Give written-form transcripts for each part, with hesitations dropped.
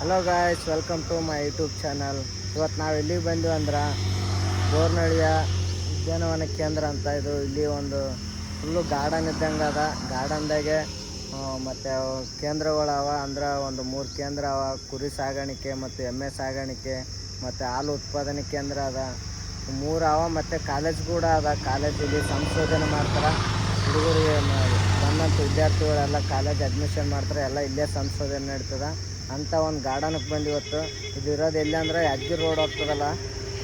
Hello guys, welcome to my YouTube channel. ಇವತ್ತು ನಾವು ಎಲ್ಲಿಗೆ ಬಂದೀವಿ ಅಂದ್ರೆ ಬೋರ್ನಹಳ್ಳಿಯ ಉದ್ಯಾನವನ ಕೇಂದ್ರ ಅಂತ. ಇದು ಇಲ್ಲಿ ಒಂದು ಫುಲ್ಲು ಗಾರ್ಡನ್ ಇದ್ದಂಗೆ ಅದ. ಗಾರ್ಡನ್ದಾಗೆ ಮತ್ತು ಕೇಂದ್ರಗಳವ ಅಂದ್ರೆ ಒಂದು 3 ಕೇಂದ್ರ ಅವ. ಕುರಿ ಸಾಗಾಣಿಕೆ ಮತ್ತು ಎಮ್ಮೆ ಸಾಗಾಣಿಕೆ ಮತ್ತು ಹಾಲು ಉತ್ಪಾದನೆ ಕೇಂದ್ರ ಅದ. 3 ಅವ ಮತ್ತು ಕಾಲೇಜ್ ಕೂಡ ಅದ. ಕಾಲೇಜಲ್ಲಿ ಸಂಶೋಧನೆ ಮಾಡ್ತಾರೆ. ಹುಡುಗರಿಗೆ ಬಂದಂಥ ವಿದ್ಯಾರ್ಥಿಗಳೆಲ್ಲ ಕಾಲೇಜ್ ಅಡ್ಮಿಷನ್ ಮಾಡ್ತಾರೆ. ಎಲ್ಲ ಇಲ್ಲೇ ಸಂಶೋಧನೆ ನಡೀತದೆ ಅಂತ ಒಂದು ಗಾರ್ಡನ್ಗೆ ಬಂದು ಇವತ್ತು. ಇದು ಇರೋದು ಎಲ್ಲಿ ಅಂದ್ರೆ ಯಾದಗಿರಿ ರೋಡ್ ಹೋಗ್ತದಲ್ಲ,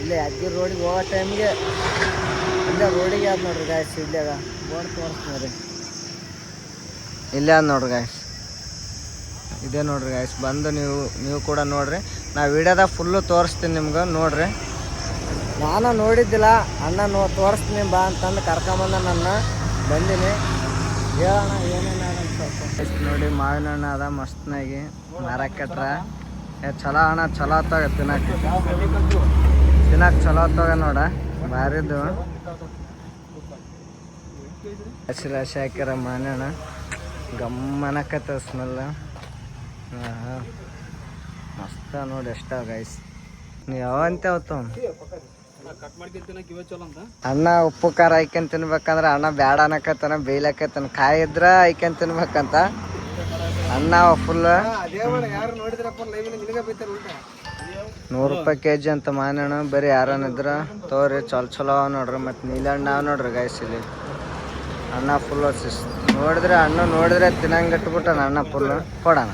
ಇಲ್ಲೇ ಯಾದಗಿರಿ ರೋಡಿಗೆ ಹೋಗೋ ಟೈಮ್ಗೆ ಇಲ್ಲೇ ರೋಡಿಗೆ ಅದು ನೋಡ್ರಿ ಗಾಯ್ಸ್. ಇಲ್ಲೇ ಅದ ಬೋರ್ಡ್ ತೋರಿಸ್ತೀನಿ, ಇಲ್ಲೇ ಅದು ನೋಡ್ರಿ ಗಾಯ್ಸ್. ಇದೇ ನೋಡ್ರಿ ಗಾಯ್ಸ್, ಬಂದು ನೀವು ಕೂಡ ನೋಡ್ರಿ. ನಾ ವಿಡಿಯೋದಾಗ ಫುಲ್ಲು ತೋರಿಸ್ತೀನಿ ನಿಮ್ಗೆ, ನೋಡ್ರಿ. ನಾನು ನೋಡಿದ್ದಿಲ್ಲ, ಅಣ್ಣ ತೋರಿಸ್ತೀನಿ ಬಾ ಅಂತಂದು ಕರ್ಕೊಂಬಂದ ನನ್ನ ಬಂದೀನಿ. ಹೇಳೋಣ ಏನೇನು ಅದಂತ ಸ್ವಲ್ಪ ನೋಡಿ. ಮಾವಿನ ಹಣ್ಣು ಅದ ಮಸ್ತ್ನಾಗಿ ಮಾರಕ್ಕೆಟ್ರ ಚಲೋ ಅಣ್ಣ. ಚಲೋ ಆತಾಗ ತಿನ್ನಕ್ಕೆ ಚಲೋ ಆತಾಗ ನೋಡ. ಬಾರಿದ್ದು ಹಸಿ ಹಸಿ ಹಾಕ್ಯಾರ ಮಾವಿನ ಹಣ್ಣು. ಗಮ್ಮನಕತ್ತ ಸ್ಮೆಲ್. ಮಸ್ತ ನೋಡಿ. ಎಷ್ಟ ಗೈಸ್ ನೀವು ಯಾವಂತ ಅವತ್ತು ಅಣ್ಣ ಉಪ್ಪು ಖಾರ ಐಕಂತ ತಿನ್ಬೇಕಂದ್ರೆ ಅಣ್ಣ ಬ್ಯಾಡ ಅನ್ನಕತ್ತಾನ, ಬೇಯ್ಲಕತ್ತಾನ. ಕಾಯಿ ಇದ್ರ ಐಕಂತ ತಿನ್ಬೇಕಂತ ಅಣ್ಣ. ಫುಲ್ 100 ರೂಪಾಯಿ kg ಅಂತ ಮಾವಿನ ಹಣ್ಣು. ಬರೀ ಯಾರನಿದ್ರ ತೋರಿ ಚಲೋ ನೋಡ್ರಿ. ಮತ್ತು ನೀಲಣ್ಣ ನೋಡ್ರಿ ಗಾಯ್ಸ್ ಇಲ್ಲಿ. ಅಣ್ಣ ಫುಲ್ ನೋಡಿದ್ರೆ ಹಣ್ಣು ನೋಡಿದ್ರೆ ತಿನ್ನಂಗೆ ಇಟ್ಬಿಟ್ಟಾನ ಅಣ್ಣ ಫುಲ್. ಕೊಡೋಣ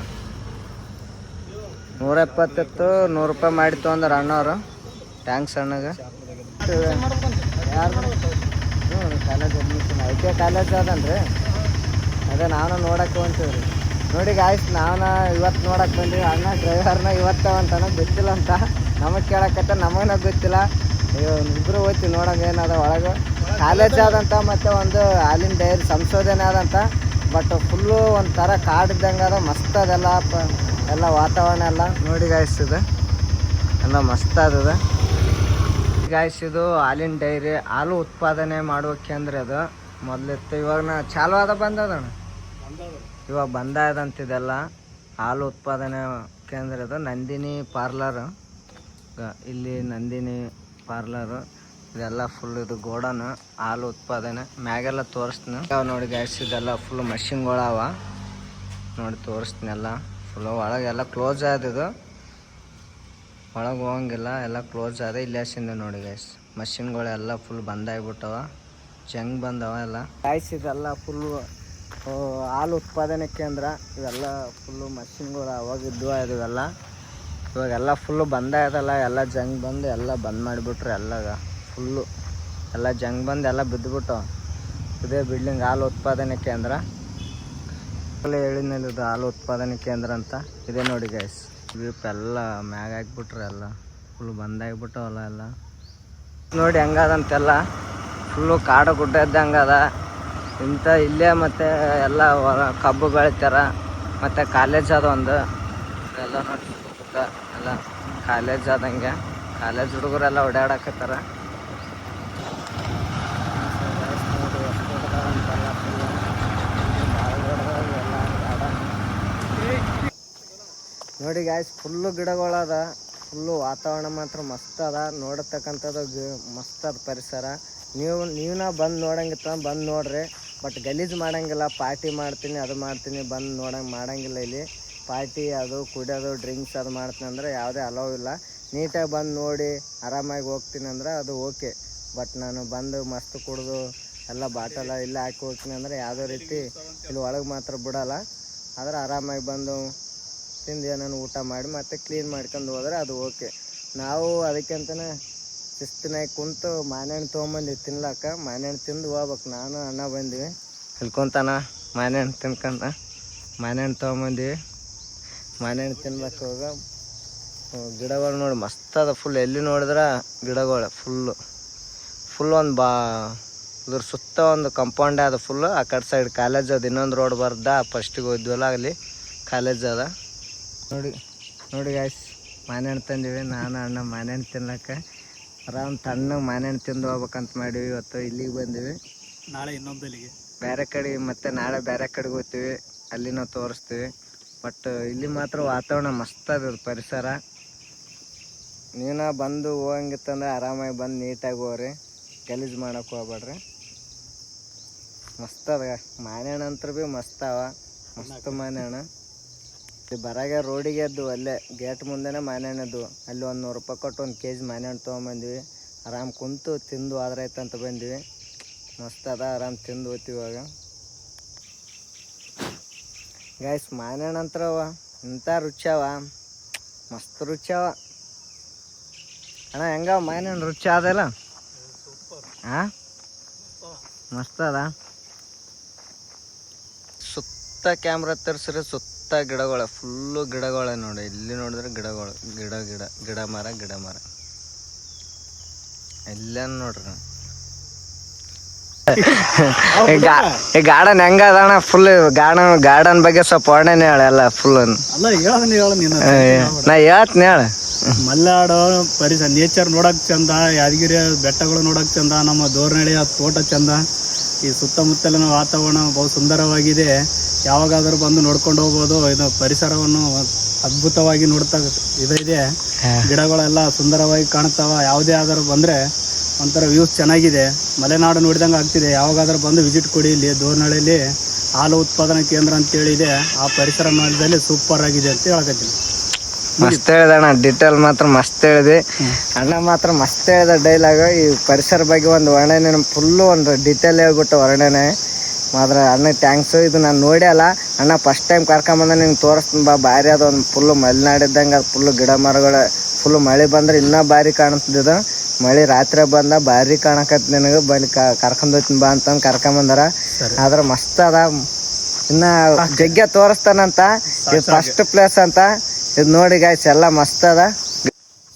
170 ಇತ್ತು, 100 ರೂಪಾಯಿ ಮಾಡಿ ತೊಗೊಂಡ್ರ ಅಣ್ಣವ್ರು. ಟ್ಯಾಂಕ್ಸ್ ಅಣ್ಣಗೆ. ಯಾರು ಕಾಲೇಜ್ ಅಡ್ಮಿಷನ್ ಐತೆ ಕಾಲೇಜ್ ಅದನ್ರಿ. ಅದೇ ನಾನು ನೋಡಕ್ಕೆ ಹೊಂತೀವ್ರಿ. ನೋಡಿ ಗಾಯ್ಸ್, ನಾನು ಇವತ್ತು ನೋಡಕ್ಕೆ ಬಂದ್ವಿ. ಅಣ್ಣ ಡ್ರೈವರ್ನ ಇವತ್ತೇ ಅಂತಾನ ಗೊತ್ತಿಲ್ಲ ಅಂತ ನಮಗೆ ಕೇಳಕತ್ತ. ನಮಗನ ಗೊತ್ತಿಲ್ಲ. ಇಬ್ಬರು ಹೋಗ್ತೀವಿ ನೋಡೋಕೆ ಏನದ ಒಳಗೆ. ಕಾಲೇಜ್ ಆದಂತ ಮತ್ತು ಒಂದು ಹಾಲಿನ ಡೈರಿ ಸಂಶೋಧನೆ ಆದಂತ. ಬಟ್ ಫುಲ್ಲು ಒಂಥರ ಕಾಡಿದ್ದಂಗೆ ಅದ. ಮಸ್ತ್ ಅದೆಲ್ಲ ಎಲ್ಲ ವಾತಾವರಣ ಎಲ್ಲ ನೋಡಿ ಗಾಯ್ಸ್. ಇದು ಎಲ್ಲ ಮಸ್ತ್ ಅದ ಗಾಯ್ಸ್. ಇದು ಹಾಲಿನ ಡೈರಿ, ಹಾಲು ಉತ್ಪಾದನೆ ಮಾಡುವ ಕೇಂದ್ರ. ಅದು ಮೊದಲಿತ್ತು, ಇವಾಗ ಚಾಲು ಆದ ಬಂದದಣ್ಣ. ಇವಾಗ ಬಂದಾದಂತಿದೆಲ್ಲ ಹಾಲು ಉತ್ಪಾದನೆ ಕೇಂದ್ರ. ಇದು ನಂದಿನಿ ಪಾರ್ಲರ್. ಇಲ್ಲಿ ನಂದಿನಿ ಪಾರ್ಲರು ಇದೆಲ್ಲ ಫುಲ್. ಇದು ಗೋಡನ್ ಹಾಲು ಉತ್ಪಾದನೆ ಮ್ಯಾಗೆಲ್ಲ ತೋರಿಸ್ತೀನಿ ನೋಡಿ ಗಾಯ್ಸ್. ಇದೆಲ್ಲ ಫುಲ್ ಮಷಿನ್ಗಳವ ನೋಡಿ, ತೋರಿಸ್ತೀನಿ ಎಲ್ಲ ಫುಲ್. ಒಳಗೆಲ್ಲ ಕ್ಲೋಸ್ ಆದಿದು, ಒಳಗೆ ಹೋಗಂಗಿಲ್ಲ, ಎಲ್ಲ ಕ್ಲೋಸ್ ಆದ. ಇಲ್ಲೇಸಿಂದ ನೋಡಿ ಗಾಯ್ಸ್, ಮಷಿನ್ಗಳೆಲ್ಲ ಫುಲ್ ಬಂದಾಗ್ಬಿಟ್ಟವ. ಜಂಗ್ ಬಂದವ ಎಲ್ಲ ಗಾಯ್ಸ್. ಇದೆಲ್ಲ ಫುಲ್ಲು ಹಾಲು ಉತ್ಪಾದನೆ ಕೇಂದ್ರ. ಇವೆಲ್ಲ ಫುಲ್ಲು ಮಷಿನ್ಗಳು ಅವಾಗಿದ್ವು ಇವೆಲ್ಲ. ಇವಾಗೆಲ್ಲ ಫುಲ್ಲು ಬಂದಾಗದಲ್ಲ. ಎಲ್ಲ ಜಂಗ್ ಬಂದು ಎಲ್ಲ ಬಂದ್ ಮಾಡಿಬಿಟ್ರು. ಎಲ್ಲ ಫುಲ್ಲು ಎಲ್ಲ ಜಂಗ್ ಬಂದು ಎಲ್ಲ ಬಿದ್ದುಬಿಟ್ಟು. ಇದೇ ಬಿಲ್ಡಿಂಗ್ ಹಾಲು ಉತ್ಪಾದನೆ ಕೇಂದ್ರ. ಹೇಳಿದ್ಮೇಲೆ ಇದು ಹಾಲು ಉತ್ಪಾದನೆ ಕೇಂದ್ರ ಅಂತ. ಇದೇ ನೋಡಿ ಗೈಸ್, ವೀಪ್ ಎಲ್ಲ ಮ್ಯಾಗ ಹಾಕ್ಬಿಟ್ರೆ ಎಲ್ಲ ಫುಲ್ ಬಂದಾಗ್ಬಿಟ್ಟವಲ್ಲ ಎಲ್ಲ. ನೋಡಿ ಹೆಂಗದಂತೆಲ್ಲ ಫುಲ್ಲು ಕಾಡು ಗುಡ್ಡ ಇದ್ದಂಗೆ ಅದ ಇಂಥ ಇಲ್ಲೇ. ಮತ್ತು ಎಲ್ಲ ಕಬ್ಬು ಬೆಳಿತಾರ. ಮತ್ತು ಕಾಲೇಜ್ ಅದ ಒಂದು. ಎಲ್ಲ ನೋಡಿ ಎಲ್ಲ ಕಾಲೇಜ್ ಆದಂಗೆ. ಕಾಲೇಜ್ ಹುಡುಗರೆಲ್ಲ ಓಡಾಡಕತ್ತಾರ. ನೋಡಿ ಗಾಯ್ಸ್, ಫುಲ್ಲು ಗಿಡಗಳದ. ಫುಲ್ಲು ವಾತಾವರಣ ಮಾತ್ರ ಮಸ್ತ್ ಅದ. ನೋಡತಕ್ಕಂಥದ್ದು ಮಸ್ತ್ ಅದ ಪರಿಸರ. ನೀವನ್ನ ಬಂದು ನೋಡಂಗಿತ್ತ ಬಂದು ನೋಡ್ರಿ. ಬಟ್ ಗಲೀಜು ಮಾಡಂಗಿಲ್ಲ. ಪಾರ್ಟಿ ಮಾಡ್ತೀನಿ ಅದು ಮಾಡ್ತೀನಿ ಬಂದು ಮಾಡಂಗಿಲ್ಲ ಇಲ್ಲಿ. ಪಾರ್ಟಿ ಅದು ಕುಡಿಯೋದು ಡ್ರಿಂಕ್ಸ್ ಅದು ಮಾಡ್ತೀನಿ ಅಂದರೆ ಯಾವುದೇ ಅಲೋ ಇಲ್ಲ. ನೀಟಾಗಿ ಬಂದು ನೋಡಿ ಆರಾಮಾಗಿ ಹೋಗ್ತೀನಿ ಅಂದ್ರೆ ಅದು ಓಕೆ. ಬಟ್ ನಾನು ಬಂದು ಮಸ್ತ್ ಕುಡಿದು ಎಲ್ಲ ಬಾಟಲ ಇಲ್ಲ ಹಾಕಿ ಹೋಗ್ತೀನಿ ಅಂದರೆ ಯಾವುದೇ ರೀತಿ ಇಲ್ಲಿ ಒಳಗೆ ಮಾತ್ರ ಬಿಡೋಲ್ಲ. ಆದರೆ ಆರಾಮಾಗಿ ಬಂದು ತಿಂದು ಏನೇನು ಊಟ ಮಾಡಿ ಮತ್ತೆ ಕ್ಲೀನ್ ಮಾಡ್ಕೊಂಡು ಹೋದ್ರೆ ಅದು ಓಕೆ. ನಾವು ಅದಕ್ಕಂತಲೇ ಶಿಸ್ತಿನಾಗಿ ಕುಂತು ಮಾವಿನಹಣ್ಣು ತೊಗೊಂಬಂದಿವಿ ತಿನ್ಲಾಕ. ಮಾವಿನಹಣ್ಣು ತಿಂದು ಹೋಗ್ಬೇಕು. ನಾನು ಅಣ್ಣ ಬಂದ್ವಿ ಇಲ್ಲಿ ಕುಂತಾನ. ಮಾವಿನಹಣ್ಣು ತಿನ್ಕೊಂತ ಮಾವಿನಹಣ್ಣು ತೊಗೊಂಬಂದಿವಿ. ಮಾವಿನಹಣ್ಣು ತಿನ್ಬೇಕು. ಹೋಗ ಗಿಡಗಳು ನೋಡಿ ಮಸ್ತ್ ಅದ. ಫುಲ್ ಎಲ್ಲಿ ನೋಡಿದ್ರೆ ಗಿಡಗಳು ಫುಲ್ ಒಂದು ಇದ್ರ ಸುತ್ತ ಒಂದು ಕಂಪೌಂಡೇ ಅದ ಫುಲ್ಲು. ಆ ಕಡೆ ಸೈಡ್ ಕಾಲೇಜ್ ಅದ. ಇನ್ನೊಂದು ರೋಡ್ ಬರ್ದ ಫಸ್ಟಿಗೆ ಹೋದ್ವಲ್ಲ ಅಲ್ಲಿ ಕಾಲೇಜ್ ಅದ. ನೋಡಿ ಗಾಯ್ಸ್, ಮಾವಿನಹಣ್ಣು ತಂದೀವಿ. ನಾನು ಅಣ್ಣ ಮಾವಿನಹಣ್ಣು ತಿನ್ಲಕ್ಕ ಆರಾಮ್ ತಣ್ಣಗೆ ಮಾವಿನಹಣ್ಣು ತಿಂದು ಹೋಗ್ಬೇಕಂತ ಮಾಡೀವಿ. ಇವತ್ತು ಇಲ್ಲಿಗೆ ಬಂದೀವಿ. ನಾಳೆ ಇನ್ನೊಂದು ಇಲ್ಲಿಗೆ ಬೇರೆ ಕಡೆ, ಮತ್ತು ನಾಳೆ ಬೇರೆ ಕಡೆಗೆ ಹೋಗ್ತೀವಿ. ಅಲ್ಲಿ ನಾವು ತೋರಿಸ್ತೀವಿ. ಬಟ್ ಇಲ್ಲಿ ಮಾತ್ರ ವಾತಾವರಣ ಮಸ್ತ್ ಅದ ಪರಿಸರ. ನೀನ ಬಂದು ಹೋಗಂಗಿತ್ತಂದ್ರೆ ಆರಾಮಾಗಿ ಬಂದು ನೀಟಾಗಿ ಹೋಗ್ರಿ, ಗಲೀಜು ಮಾಡಕ್ಕೆ ಹೋಗ್ಬೇಡ್ರಿ. ಮಸ್ತ್ ಅದ ಮಾನೆಹಣ್ಣು ಅಂತ ಭೀ ಮಸ್ತ್ ಅವ, ಮಸ್ತ್ ಮಾನೆಹಣ್ಣು. ಬರಾಗ ರೋಡಿಗೆ ಎದ್ದು ಅಲ್ಲೇ ಗೇಟ್ ಮುಂದೆನೇ ಮಾನೆಹಣ್ಣು. ಅಲ್ಲಿ ಒಂದು 100 ರೂಪಾಯಿ ಕೊಟ್ಟು 1 kg ಮಾನೆಹಣ್ಣು ತೊಗೊಂಬಂದ್ವಿ. ಆರಾಮ್ ಕುಂತು ತಿಂದು ಆದ್ರೈತೆ ಅಂತ ಬಂದ್ವಿ. ಮಸ್ತ್ ಅದ, ಆರಾಮ್ ತಿಂದು ಹೋಗ್ತೀವಿ ಇವಾಗ. ಗೈಸ್ ಮಾನೆಹಣ್ಣು ಅಂತವ ಇಂಥ ರುಚಿ ಅವ, ಮಸ್ತ್ ರುಚಿ ಅವ ಅಣ್ಣ. ಹೆಂಗ ಮಾನೆಹಣ್ಣು ರುಚಿ ಅದಲ್ಲ? ಹಾಂ ಮಸ್ತ್ ಅದ. ಸುತ್ತ ಕ್ಯಾಮ್ರಾ ತರಿಸ್ರೆ ಸುತ್ತ ಗಿಡಗಳು, ಫುಲ್ಲು ಗಿಡಗಳೇ ನೋಡಿ. ಇಲ್ಲಿ ನೋಡಿದ್ರೆ ಗಿಡಗಳು, ಗಿಡ ಗಿಡ ಗಿಡ ಮರ ಗಿಡ ಮರ ಎಲ್ಲ ನೋಡ್ರಿ. ಈ ಗಾರ್ಡನ್ ಹೆಂಗ ಅದಣ್ಣ? ಫುಲ್ ಗಾರ್ಡನ್ ಬಗ್ಗೆ ಸ್ವಲ್ಪ ವರ್ಣನೆ ಹೇಳ ಎಲ್ಲ ಫುಲ್. ನಾ ಹೇಳ್ತೀನಿ ಹೇಳ. ಮಲ್ನಾಡು ಪರಿಸರ ನೇಚರ್ ನೋಡಕ್ ಚಂದ, ಯಾದಗಿರಿ ಬೆಟ್ಟಗಳು ನೋಡಕ್ ಚಂದ, ನಮ್ಮ ದೋರ್ನಳ್ಳಿಯ ತೋಟ ಚಂದ. ಈ ಸುತ್ತಮುತ್ತಲಿನ ವಾತಾವರಣ ಬಹು ಸುಂದರವಾಗಿದೆ. ಯಾವಾಗಾದ್ರೂ ಬಂದು ನೋಡ್ಕೊಂಡು ಹೋಗ್ಬೋದು. ಇದು ಪರಿಸರವನ್ನು ಅದ್ಭುತವಾಗಿ ನೋಡ್ತಾ ಇದೆ. ಗಿಡಗಳೆಲ್ಲ ಸುಂದರವಾಗಿ ಕಾಣ್ತಾವ. ಯಾವುದೇ ಆದರೂ ಬಂದರೆ ಒಂಥರ ವ್ಯೂಸ್ ಚೆನ್ನಾಗಿದೆ. ಮಲೆನಾಡು ನೋಡಿದಂಗೆ ಆಗ್ತಿದೆ. ಯಾವಾಗಾದ್ರೂ ಬಂದು ವಿಸಿಟ್ ಕೊಡಿ. ಇಲ್ಲಿ ದೋರ್ನಳ್ಳಿಯಲ್ಲಿ ಹಾಲು ಉತ್ಪಾದನಾ ಕೇಂದ್ರ ಅಂತೇಳಿ ಇದೆ. ಆ ಪರಿಸರ ನೋಡಿದಲ್ಲಿ ಸೂಪರ್ ಆಗಿದೆ ಅಂತ ಹೇಳಕತ್ತೀನಿ. ಮಸ್ತ್ ಹೇಳಿದೆ ಅಣ್ಣ, ಡಿಟೇಲ್ ಮಾತ್ರ ಮಸ್ತ್ ಹೇಳಿದೆ ಅಣ್ಣ. ಮಾತ್ರ ಮಸ್ತ್ ಹೇಳಿದ ಡೈಲಾಗ್. ಈ ಪರಿಸರ ಬಗ್ಗೆ ಒಂದು ವರ್ಣನೆ ಫುಲ್ಲು ಒಂದು ಡಿಟೇಲ್ ಹೇಳ್ಬಿಟ್ಟು ವರ್ಣನೆ ಮಾತ್ರ ಅಣ್ಣ ಥ್ಯಾಂಕ್ಸು. ಇದು ನಾನು ನೋಡಿ ಅಲ್ಲ ಅಣ್ಣ, ಫಸ್ಟ್ ಟೈಮ್ ಕರ್ಕೊಂಬಂದ ನಿಂಗೆ ತೋರಿಸ್ತೀನಿ ಬಾ. ಭಾರಿ ಅದು ಒಂದು ಫುಲ್ಲು ಮಲೆನಾಡಿದ್ದಂಗೆ ಅದು ಫುಲ್ಲು ಗಿಡ ಮರಗಳು. ಫುಲ್ಲು ಮಳೆ ಬಂದ್ರೆ ಇನ್ನೂ ಭಾರಿ ಕಾಣಿಸ್ತಿದ್ದು. ಮಳೆ ರಾತ್ರಿ ಬಂದ ಭಾರಿ ಕಾಣಕತ್ತು ನಿನಗೆ. ಬನ್ನಿ ಕರ್ಕೊಂಡು ಹೋಗ್ತೀನಿ ಬಾ ಅಂತಂದು ಕರ್ಕೊಂಬಂದಾರ. ಆದ್ರೆ ಮಸ್ತ್ ಅದ. ಇನ್ನು ಜಗ್ಗೆ ತೋರಿಸ್ತಾನಂತ. ಇದು ಫಸ್ಟ್ ಪ್ಲೇಸ್ ಅಂತ. ಇದು ನೋಡಿ ಗಾಯ್ಸ್ ಎಲ್ಲ ಮಸ್ತ್ ಅದ.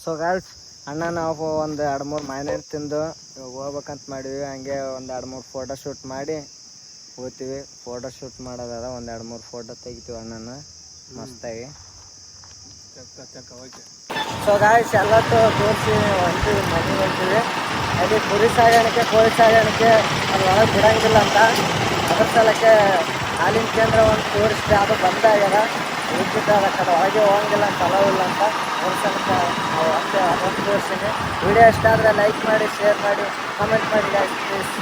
ಸೊ ಗಾಯ್ಸ್ ಅಣ್ಣ ನಾವು ಒಂದು 2-3 ಮಾನೆಹಣ್ಣು ತಿಂದು ಇವಾಗ ಹೋಗ್ಬೇಕಂತ ಮಾಡಿವಿ. ಹಂಗೆ ಒಂದು 2-3 ಫೋಟೋ ಶೂಟ್ ಮಾಡಿ ಹೋಗ್ತೀವಿ. ಫೋಟೋ ಶೂಟ್ ಮಾಡೋದದ, ಒಂದು 2-3 ಫೋಟೋ ತೆಗಿತೀವಿ ಅಣ್ಣನ ಮಸ್ತಾಗಿ. ಸೊ ಗಾಯ್ಸ್ ಎಲ್ಲತ್ತು ತೋರಿಸಿ ಹೊಂತೀವಿ, ಮನೆಗೆ ಹೊಂತೀವಿ. ಅಲ್ಲಿ ಕುರಿ ಸಾಗಾಣಿಕೆ ಕೋಳಿ ಸಾಗಾಣಿಕೆ ಅಲ್ಲಿ ಒಳಗೆ ಬಿಡಂಗಿಲ್ಲ ಅಂತ, ಅದ್ರ ಸಲಕ್ಕೆ ಹಾಲಿನ ಕೇಂದ್ರ ಒಂದು ತೋರಿಸ್ದೆ. ಅದು ಬಂದಾಗ್ಯದ ಉಳಿದಿದ್ದ ಕಡೆ ಒಳಗೆ ಹೋಗಂಗಿಲ್ಲ ಅಂತ ಅಲೋ ಇಲ್ಲ ಅಂತ ಅದ್ರ ಸಲಕ್ಕೆ ನಾವು ಅದೊಂದು ತೋರಿಸ್ತೀನಿ. ವಿಡಿಯೋ ಇಷ್ಟ ಆದರೆ ಲೈಕ್ ಮಾಡಿ, ಶೇರ್ ಮಾಡಿ, ಕಮೆಂಟ್ ಮಾಡಿ ಗಾಯ್ಸ್ ಪ್ಲೀಸ್.